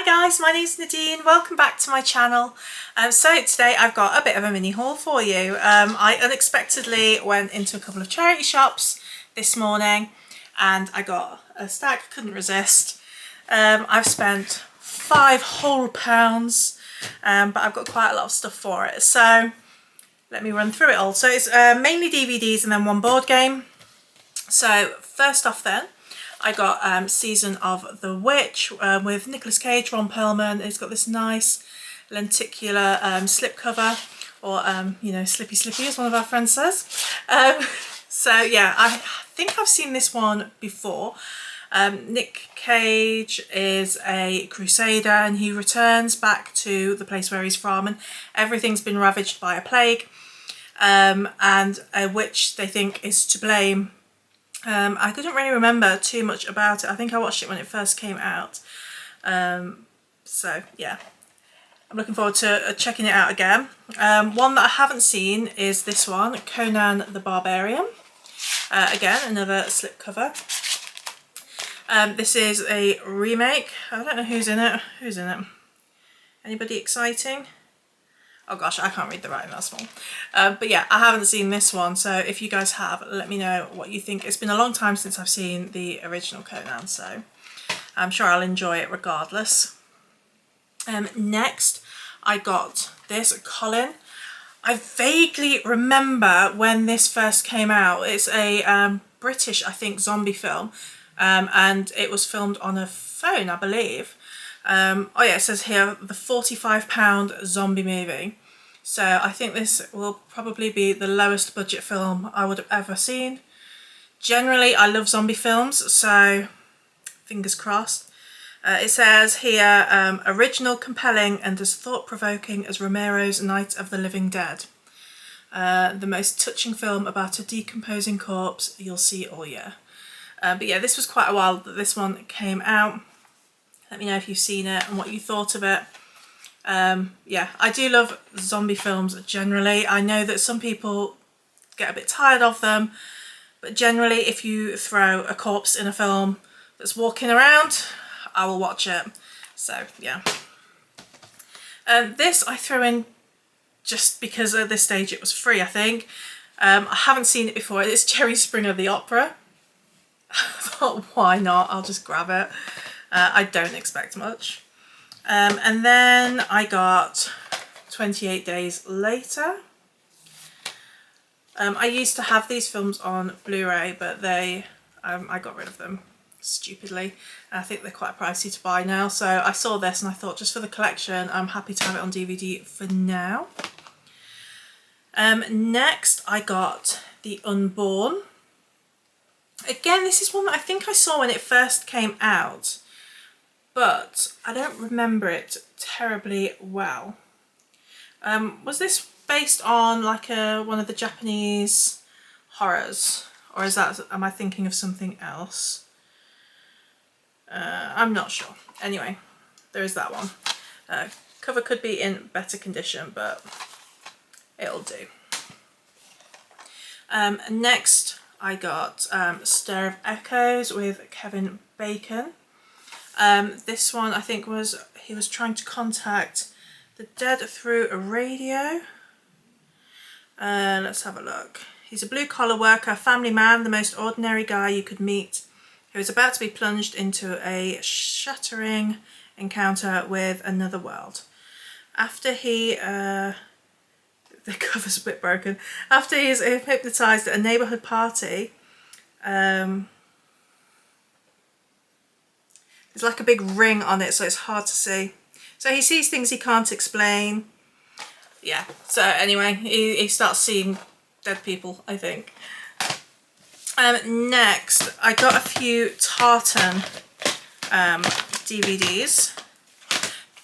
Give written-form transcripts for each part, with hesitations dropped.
Hi guys, my name's Nadine. Welcome back to my channel. So today I've got a bit of a mini haul for you. I unexpectedly went into a couple of charity shops this morning and I got a stack, couldn't resist. I've spent £5 whole, but I've got quite a lot of stuff for it. So let me run through it all. So it's mainly DVDs and then one board game. So first off then, I got Season of the Witch with Nicolas Cage, Ron Perlman. It's got this nice lenticular slipcover, or you know, slippy slippy as one of our friends says. So yeah, I think I've seen this one before. Nick Cage is a crusader and he returns back to the place where he's from, and everything's been ravaged by a plague, and a witch they think is to blame. I couldn't really remember too much about it. I think I watched it when it first came out. So yeah, I'm looking forward to checking it out again. One that I haven't seen is this one, Conan the Barbarian. Again, another slipcover. This is a remake. I don't know who's in it. Who's in it? Anybody exciting? Oh gosh, I can't read the writing that small. But yeah, I haven't seen this one, so if you guys have, let me know what you think. It's been a long time since I've seen the original Conan, so I'm sure I'll enjoy it regardless. Next, I got this, Colin. I vaguely remember when this first came out. It's a British, I think, zombie film, and it was filmed on a phone, I believe. Oh yeah, it says here, the £45 zombie movie. So I think this will probably be the lowest budget film I would have ever seen. Generally, I love zombie films, so fingers crossed. It says here, original, compelling and as thought-provoking as Romero's Night of the Living Dead. The most touching film about a decomposing corpse you'll see all year. But yeah, this was quite a while that this one came out. Let me know if you've seen it and what you thought of it. Yeah, I do love zombie films generally. I know that some people get a bit tired of them, but generally if you throw a corpse in a film that's walking around, I will watch it. So yeah. This I threw in just because at this stage it was free, I think. I haven't seen it before. It's Jerry Springer the Opera. I thought, why not? I'll just grab it. I don't expect much. And then I got 28 Days Later. I used to have these films on Blu-ray, but I got rid of them stupidly. I think they're quite pricey to buy now, so I saw this and I thought, just for the collection, I'm happy to have it on DVD for now. Next I got The Unborn. Again, this is one that I think I saw when it first came out, but I don't remember it terribly well. Was this based on like one of the Japanese horrors, or am I thinking of something else? I'm not sure. Anyway, there is that one. Cover could be in better condition, but it'll do. Next I got Stir of Echoes with Kevin Bacon. This one I think he was trying to contact the dead through a radio. Let's have a look. He's a blue-collar worker, family man, the most ordinary guy you could meet, who is about to be plunged into a shattering encounter with another world. After he... the cover's a bit broken. After he is hypnotised at a neighbourhood party, there's like a big ring on it, so it's hard to see. So he sees things he can't explain. Yeah, so anyway, he starts seeing dead people, I think. Next, I got a few Tartan DVDs.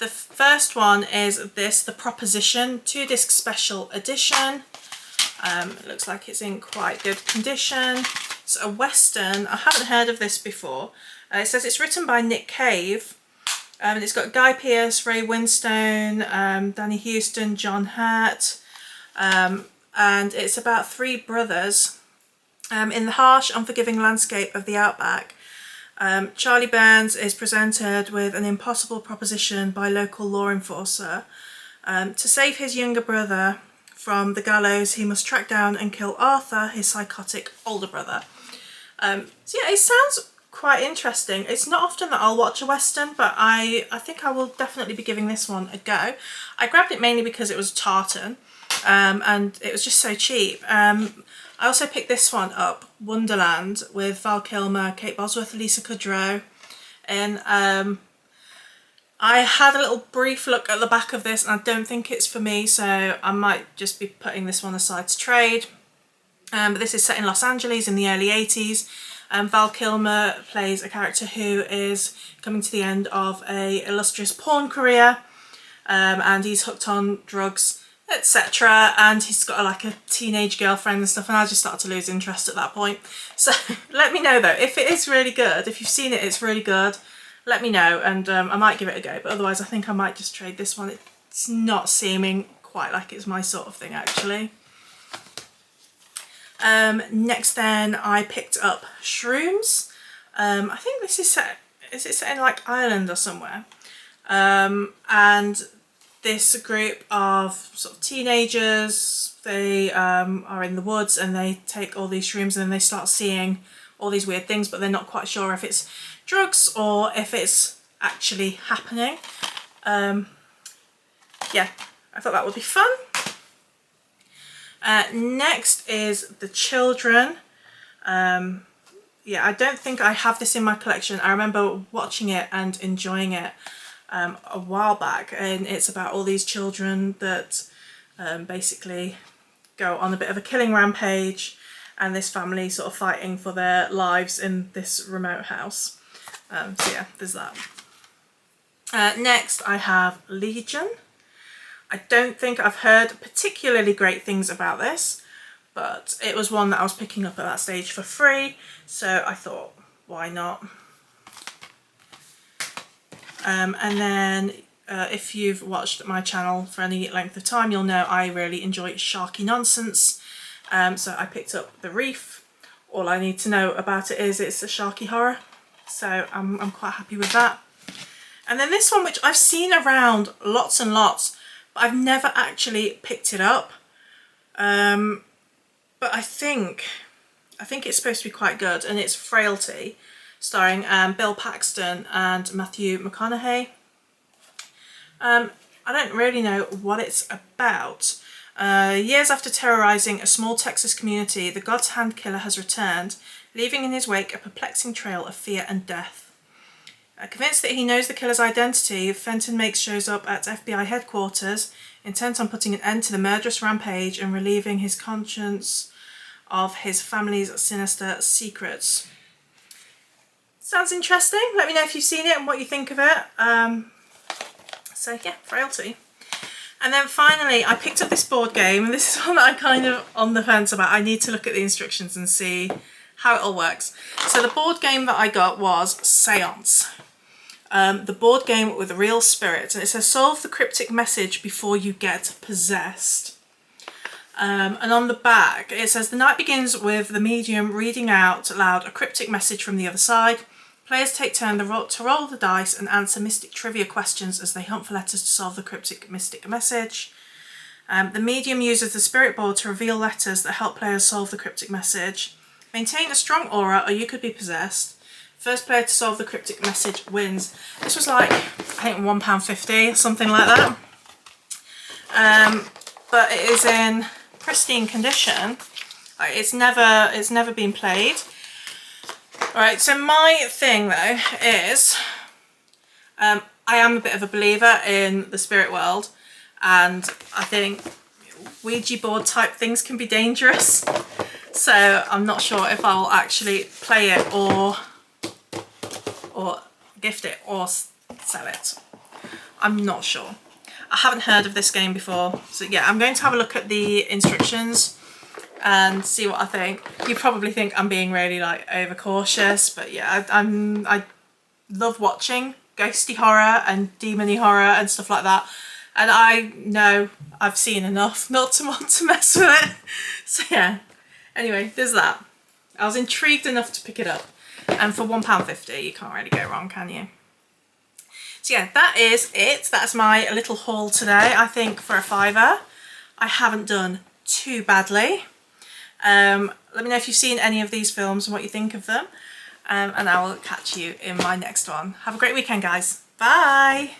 The first one is this, The Proposition 2-disc special edition. It looks like it's in quite good condition. It's a Western. I haven't heard of this before. It says it's written by Nick Cave. And it's got Guy Pearce, Ray Winstone, Danny Houston, John Hurt. And it's about three brothers in the harsh, unforgiving landscape of the outback. Charlie Burns is presented with an impossible proposition by local law enforcer. To save his younger brother from the gallows, he must track down and kill Arthur, his psychotic older brother. So yeah, it sounds quite interesting. It's not often that I'll watch a Western, but I think I will definitely be giving this one a go. I grabbed it mainly because it was tartan, and it was just so cheap. I also picked this one up, Wonderland, with Val Kilmer, Kate Bosworth, Lisa Kudrow, and I had a little brief look at the back of this, and I don't think it's for me, so I might just be putting this one aside to trade. But this is set in Los Angeles in the early 80s. Val Kilmer plays a character who is coming to the end of a illustrious porn career, and he's hooked on drugs, etc. And he's got like a teenage girlfriend and stuff, and I just started to lose interest at that point. So let me know though, if it is really good, if you've seen it, it's really good, let me know, and I might give it a go, but otherwise I think I might just trade this one. It's not seeming quite like it's my sort of thing actually. Next then I picked up Shrooms. I think this is set in like Ireland or somewhere, and this group of sort of teenagers, they are in the woods and they take all these shrooms and then they start seeing all these weird things, but they're not quite sure if it's drugs or if it's actually happening. Yeah, I thought that would be fun. Next is The Children. Yeah, I don't think I have this in my collection. I remember watching it and enjoying it a while back, and it's about all these children that basically go on a bit of a killing rampage, and this family sort of fighting for their lives in this remote house. So yeah, there's that. Next I have Legion. I don't think I've heard particularly great things about this, but it was one that I was picking up at that stage for free, so I thought, why not? And then if you've watched my channel for any length of time, you'll know I really enjoy sharky nonsense. So I picked up The Reef. All I need to know about it is it's a sharky horror, so I'm quite happy with that. And then this one, which I've seen around lots and lots, but I've never actually picked it up. But I think it's supposed to be quite good, and it's Frailty, starring Bill Paxton and Matthew McConaughey. I don't really know what it's about. Years after terrorising a small Texas community, the God's Hand killer has returned, leaving in his wake a perplexing trail of fear and death. Convinced that he knows the killer's identity, Fenton Makes shows up at FBI headquarters, intent on putting an end to the murderous rampage and relieving his conscience of his family's sinister secrets. Sounds interesting. Let me know if you've seen it and what you think of it. So yeah, Frailty. And then finally I picked up this board game, and this is one that I'm kind of on the fence about. I need to look at the instructions and see how it all works. So the board game that I got was Seance. The board game with a real spirit, and it says solve the cryptic message before you get possessed. And on the back it says the night begins with the medium reading out loud a cryptic message from the other side. Players take turn to roll the dice and answer mystic trivia questions as they hunt for letters to solve the cryptic mystic message. The medium uses the spirit board to reveal letters that help players solve the cryptic message. Maintain a strong aura or you could be possessed. First player to solve the cryptic message wins. This was like, I think £1.50, something like that. But it is in pristine condition. It's never been played. Alright, so my thing though is, I am a bit of a believer in the spirit world, and I think Ouija board type things can be dangerous. So I'm not sure if I will actually play it or gift it or sell it. I'm not sure. I haven't heard of this game before, so yeah, I'm going to have a look at the instructions and see what I think. You probably think I'm being really like overcautious, but yeah, I love watching ghosty horror and demony horror and stuff like that, and I know I've seen enough not to want to mess with it. So yeah, anyway, there's that. I was intrigued enough to pick it up. And for £1.50 you can't really go wrong, can you? So yeah, that is it. That's my little haul today. I think for a £5 I haven't done too badly. Let me know if you've seen any of these films and what you think of them. And I will catch you in my next one. Have a great weekend, guys. Bye!